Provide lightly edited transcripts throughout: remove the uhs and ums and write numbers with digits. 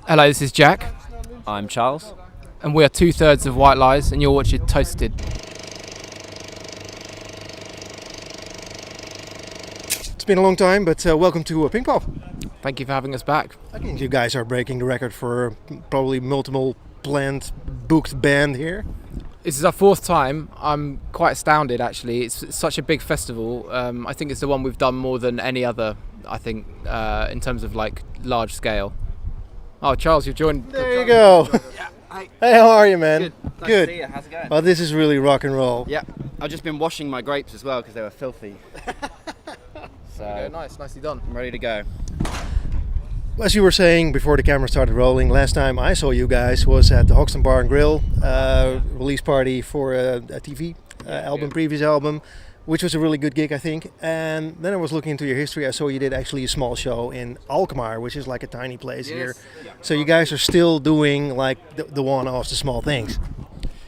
Hello, this is Jack, I'm Charles. and we are 2/3 of White Lies, and you're watching Toasted. It's been a long time, but welcome to Pinkpop. Thank you for having us back. I think you guys are breaking the record for probably multiple planned, booked band here. This is our fourth time. I'm quite astounded, actually. It's such a big festival. I think it's the one we've done more than any other, I think, in terms of like large scale. Oh, Charles, you've joined. There you go. Hi. Hey, how are you, man? Good. Nice Good. to see you. How's it going? Well, this is really rock and roll. Yeah. I've just been washing my grapes as well because they were filthy. So Nicely done. I'm ready to go. As you were saying before the camera started rolling, last time I saw you guys was at the Hoxton Bar and Grill release party for a TV album, previous album, which was a really good gig, I think. And then I was looking into your history. I saw you did actually a small show in Alkmaar, which is like a tiny place here. So you guys are still doing like the one-offs, the small things.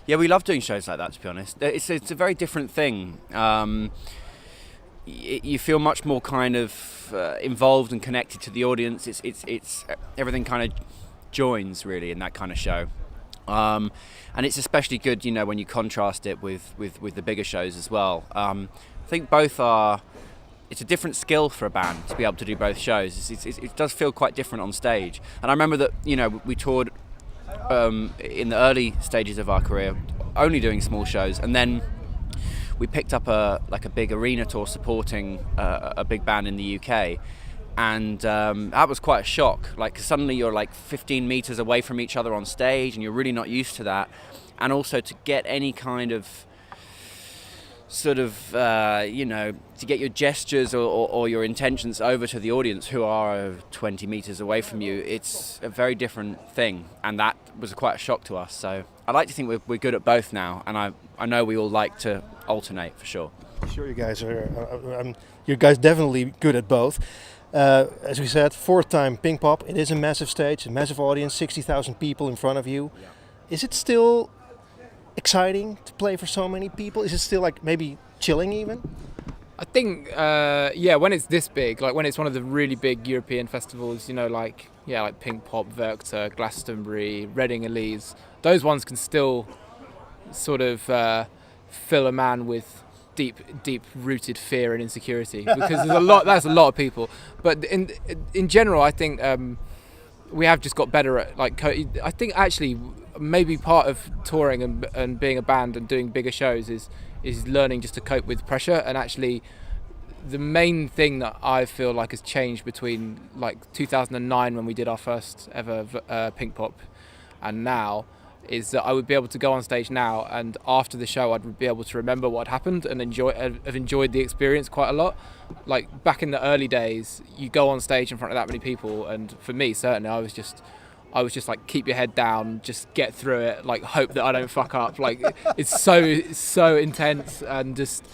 Yeah, we love doing shows like that, to be honest. It's a very different thing. You feel much more kind of involved and connected to the audience. It's everything kind of joins really in that kind of show. And it's especially good, you know, when you contrast it with the bigger shows as well. I think both are. It's a different skill for a band to be able to do both shows. It does feel quite different on stage. And I remember that, you know, we toured in the early stages of our career, only doing small shows, and then we picked up a big arena tour supporting a big band in the UK. And that was quite a shock. Like suddenly you're like 15 meters away from each other on stage, and you're really not used to that. And also to get any kind of sort of, to get your gestures or your intentions over to the audience who are 20 meters away from you, it's a very different thing. And that was quite a shock to us. So I like to think we're good at both now. And I know we all like to alternate for sure. Sure, you guys are. You guys definitely good at both. As we said, fourth time Pinkpop. It is a massive stage, a massive audience, 60,000 people in front of you. Yeah. Is it still exciting to play for so many people? Is it still like maybe chilling even? I think, when it's this big, like when it's one of the really big European festivals, you know, like Pinkpop, Werchter, Glastonbury, Reading and Leeds, those ones can still sort of fill a man with deep rooted fear and insecurity, because that's a lot of people. But in general, I think we have just got better at I think actually maybe part of touring and being a band and doing bigger shows is learning just to cope with pressure. And actually the main thing that I feel like has changed between like 2009 when we did our first ever Pinkpop and now is that I would be able to go on stage now, and after the show I'd be able to remember what had happened and have enjoyed the experience quite a lot. Like back in the early days, you go on stage in front of that many people, and for me certainly I was just like, keep your head down, just get through it, like hope that I don't fuck up. Like it's so intense, and just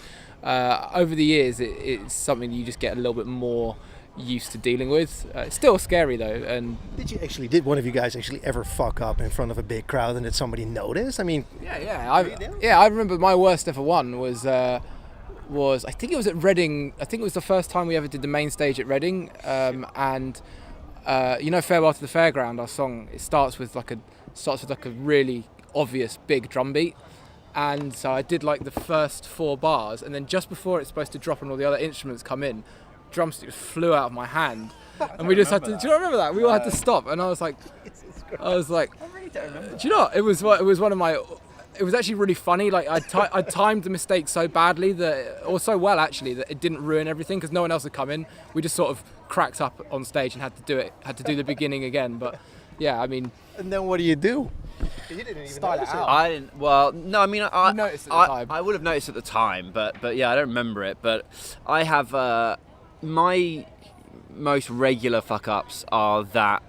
over the years it's something you just get a little bit more used to dealing with. It's still scary though. And did one of you guys actually ever fuck up in front of a big crowd and did somebody notice? I mean, I remember my worst ever one was I think it was at Reading. I think it was the first time we ever did the main stage at Reading, and Farewell to the Fairground, our song, it starts with like a really obvious big drum beat. And so I did like the first 4 bars, and then just before it's supposed to drop and all the other instruments come in, drumsticks flew out of my hand, and we just had to. Do you remember that? We all had to stop, and I was like, I really don't remember. Do you know? It was one of my. It was actually really funny. Like I timed the mistake so badly or so well actually, that it didn't ruin everything because no one else had come in. We just sort of cracked up on stage and had to do the beginning again. But yeah, I mean. And then what do? You didn't even style it out. I didn't. Well, no. I mean, I noticed at the time. I would have noticed at the time, but yeah, I don't remember it. But I have my most regular fuck ups are that.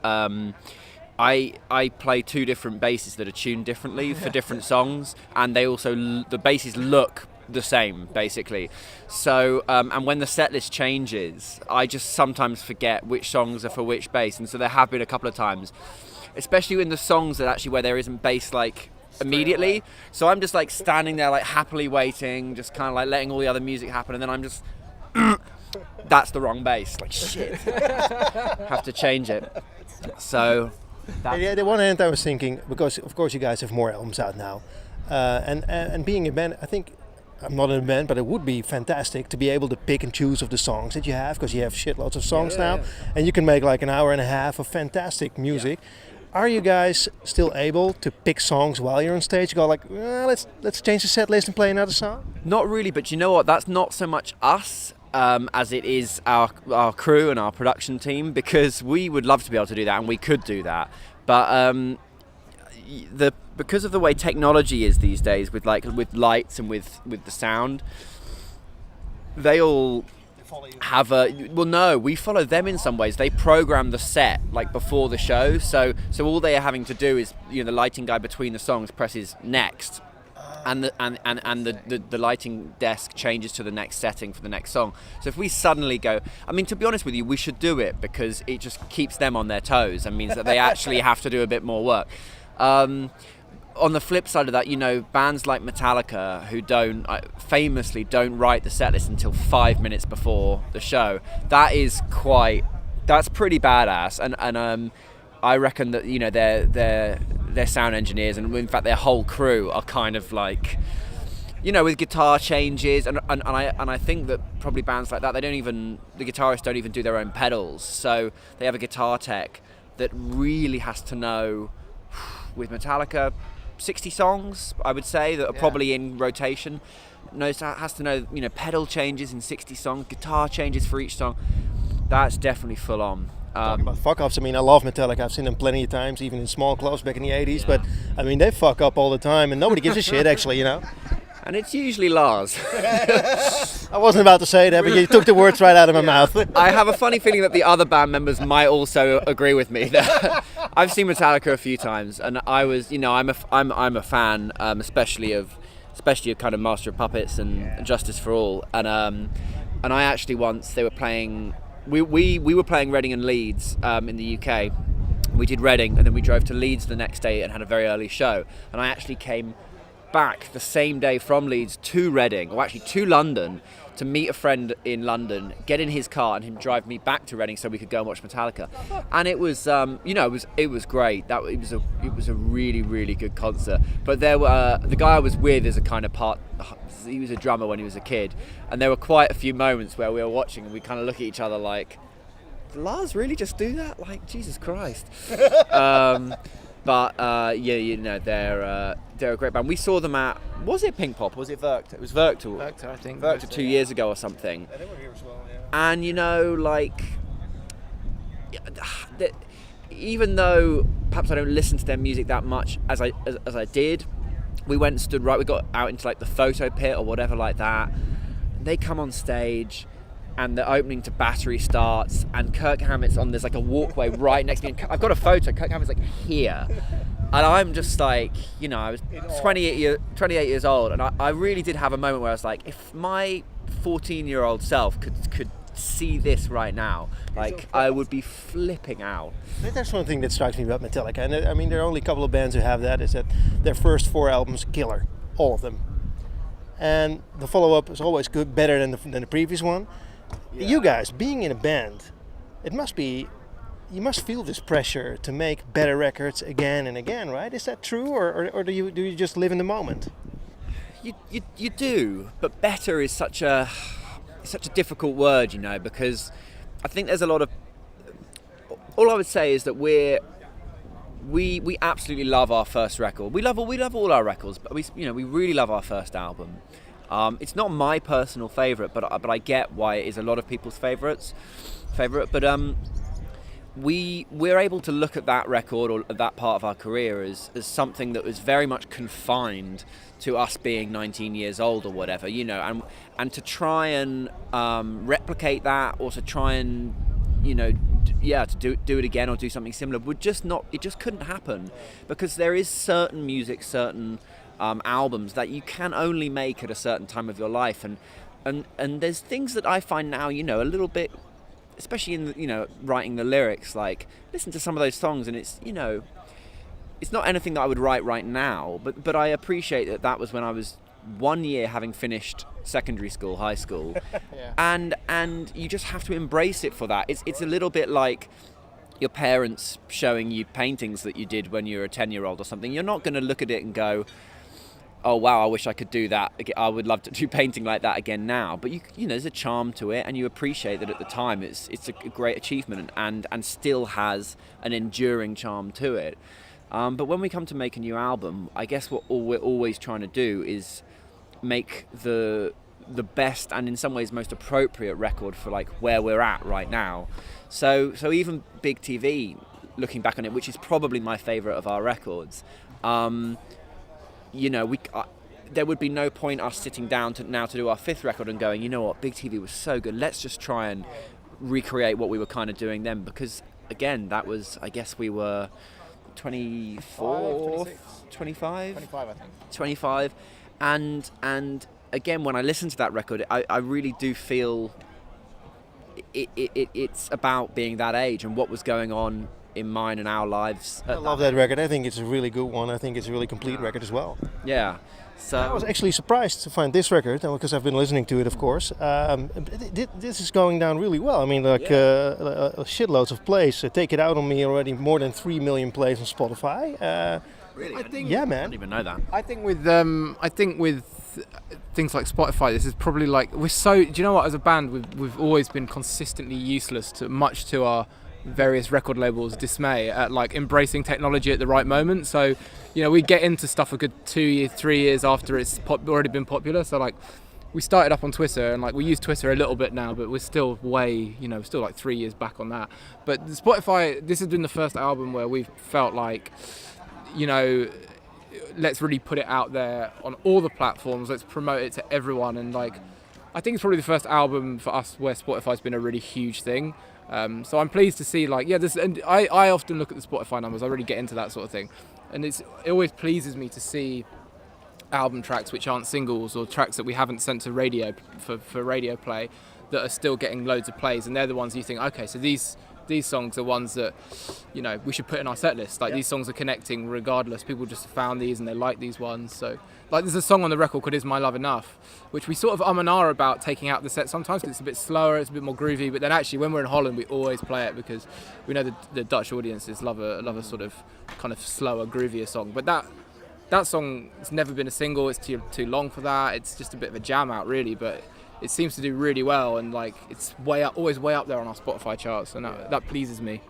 I play 2 different basses that are tuned differently for different songs, and they also the basses look the same basically. So and when the set list changes, I just sometimes forget which songs are for which bass, and so there have been a couple of times, especially in the songs that actually where there isn't bass like immediately. So I'm just like standing there like happily waiting, just kind of like letting all the other music happen, and then I'm just that's the wrong bass. Like shit, have to change it. So Yeah, the one hand I was thinking, because of course you guys have more albums out now, and being a band, I think I'm not in a band, but it would be fantastic to be able to pick and choose of the songs that you have, because you have shitloads of songs now, and you can make like an hour and a half of fantastic music. Are you guys still able to pick songs while you're on stage? Go like, let's change the set list and play another song? Not really, but you know what? That's not so much us as it is our crew and our production team, because we would love to be able to do that, and we could do that, but because of the way technology is these days, with lights and with the sound, they all have we follow them in some ways. They program the set like before the show, so all they are having to do is, the lighting guy between the songs presses next, and the lighting desk changes to the next setting for the next song. So if we suddenly go, I mean, to be honest with you, we should do it, because it just keeps them on their toes and means that they actually have to do a bit more work. On the flip side of that, bands like Metallica, who famously don't write the set list until 5 minutes before the show. That's pretty badass, and I reckon that their sound engineers, and in fact their whole crew, are kind of like, with guitar changes, and I think that probably bands like that, the guitarists don't even do their own pedals, so they have a guitar tech that really has to know. With Metallica, 60 songs, I would say, that are probably in rotation. Has to know, pedal changes in 60 songs, guitar changes for each song. That's definitely full on. Talking about fuck ups, I mean, I love Metallica. I've seen them plenty of times, even in small clubs back in the 80s. But I mean, they fuck up all the time, and nobody gives a shit, actually, And it's usually Lars. I wasn't about to say that, but you took the words right out of my mouth. I have a funny feeling that the other band members might also agree with me. That I've seen Metallica a few times, and I was, I'm a fan, especially of kind of Master of Puppets and Justice for All, and I actually once they were playing. We were playing Reading and Leeds in the UK. We did Reading, and then we drove to Leeds the next day and had a very early show. And I actually came back the same day from Leeds to Reading, or actually to London, to meet a friend in London, get in his car, and him drive me back to Reading so we could go and watch Metallica. And it was, it was great. It was a really, really good concert. But there were the guy I was with is a kind of part. He was a drummer when he was a kid, and there were quite a few moments where we were watching and we kind of look at each other like, did Lars really just do that? Like, Jesus Christ. But they're a great band. We saw them at, was it Pinkpop? Was it Werchter? It was Werchter. Werchter, I think. Werchter 2 years ago or something. Yeah, they were here as well, yeah. And even though perhaps I don't listen to their music that much as I did, we went and stood right. We got out into like the photo pit or whatever like that. They come on stage, and the opening to Battery starts, and Kirk Hammett's on. There's like a walkway right next to me. And I've got a photo. Kirk Hammett's like here, and I'm just like, I was 28 years old, and I really did have a moment where I was like, if my 14-year-old self could see this right now, like, I would be flipping out. That's one thing that strikes me about Metallica, and I mean, there are only a couple of bands who have that. Is that their first 4 albums, killer, all of them, and the follow-up is always good, better than the previous one. Yeah. You guys, being in a band, you must feel this pressure to make better records again and again, right? Is that true, or do you just live in the moment? You do, but better is such a difficult word, because I think there's a lot of. All I would say is that we absolutely love our first record. We love all our records, but we really love our first album. It's not my personal favourite, but I get why it is a lot of people's favourite. But we're able to look at that record or that part of our career as something that was very much confined to us being 19 years old or whatever, and to try and replicate that, or to try and to do it again or do something similar would just not. It just couldn't happen, because there is certain music, certain albums that you can only make at a certain time of your life, and there's things that I find now, a little bit, especially in writing the lyrics, like listen to some of those songs and it's it's not anything that I would write right now, but I appreciate that was when I was 1 year having finished secondary school, high school. Yeah. and you just have to embrace it for that. It's a little bit like your parents showing you paintings that you did when you were a 10-year-old or something, you're not going to look at it and go, oh wow, I wish I could do that. I would love to do painting like that again now. But you know, there's a charm to it, and you appreciate that at the time. It's a great achievement, and still has an enduring charm to it. But when we come to make a new album, I guess what we're always trying to do is make the best and in some ways most appropriate record for like where we're at right now. So even Big TV, looking back on it, which is probably my favourite of our records. You know, there would be no point us sitting down to do our 5th record and going, you know what, Big TV was so good, let's just try and recreate what we were kind of doing then, because again, that was, I guess we were 24, 25, I think. 25, and again, when I listen to that record, I really do feel it's about being that age and what was going on in mine and our lives. I love that record. I think it's a really good one. I think it's a really complete record as well. Yeah. So I was actually surprised to find this record, because I've been listening to it, of course. This is going down really well. I mean, like shitloads of plays. Take It Out on Me already more than 3 million plays on Spotify. Really? I think, yeah, man. I didn't even know that. I think with things like Spotify, this is probably like, we're so, do you know what, as a band we've always been consistently useless, much to our various record labels' dismay, at like embracing technology at the right moment. So, you know, we get into stuff a good 2 years, 3 years after it's already been popular. So like, we started up on Twitter, and like we use Twitter a little bit now, but we're still still like 3 years back on that. But Spotify, this has been the first album where we've felt like, you know, let's really put it out there on all the platforms, let's promote it to everyone. And like, I think it's probably the first album for us where Spotify's been a really huge thing. So I'm pleased to see, like, yeah, and I often look at the Spotify numbers, I really get into that sort of thing, and it always pleases me to see album tracks which aren't singles, or tracks that we haven't sent to radio for radio play, that are still getting loads of plays, and they're the ones you think, okay, so these songs are ones that, you know, we should put in our set list. Like, these songs are connecting regardless. People just found these and they like these ones. So, like, there's a song on the record called Is My Love Enough, which we sort of and ah about taking out the set sometimes, because it's a bit slower, it's a bit more groovy. But then actually, when we're in Holland, we always play it, because we know the Dutch audiences love a sort of kind of slower, groovier song. But that song, it's never been a single. It's too long for that. It's just a bit of a jam out, really. But it seems to do really well, and like, it's always way up there on our Spotify charts, and that pleases me.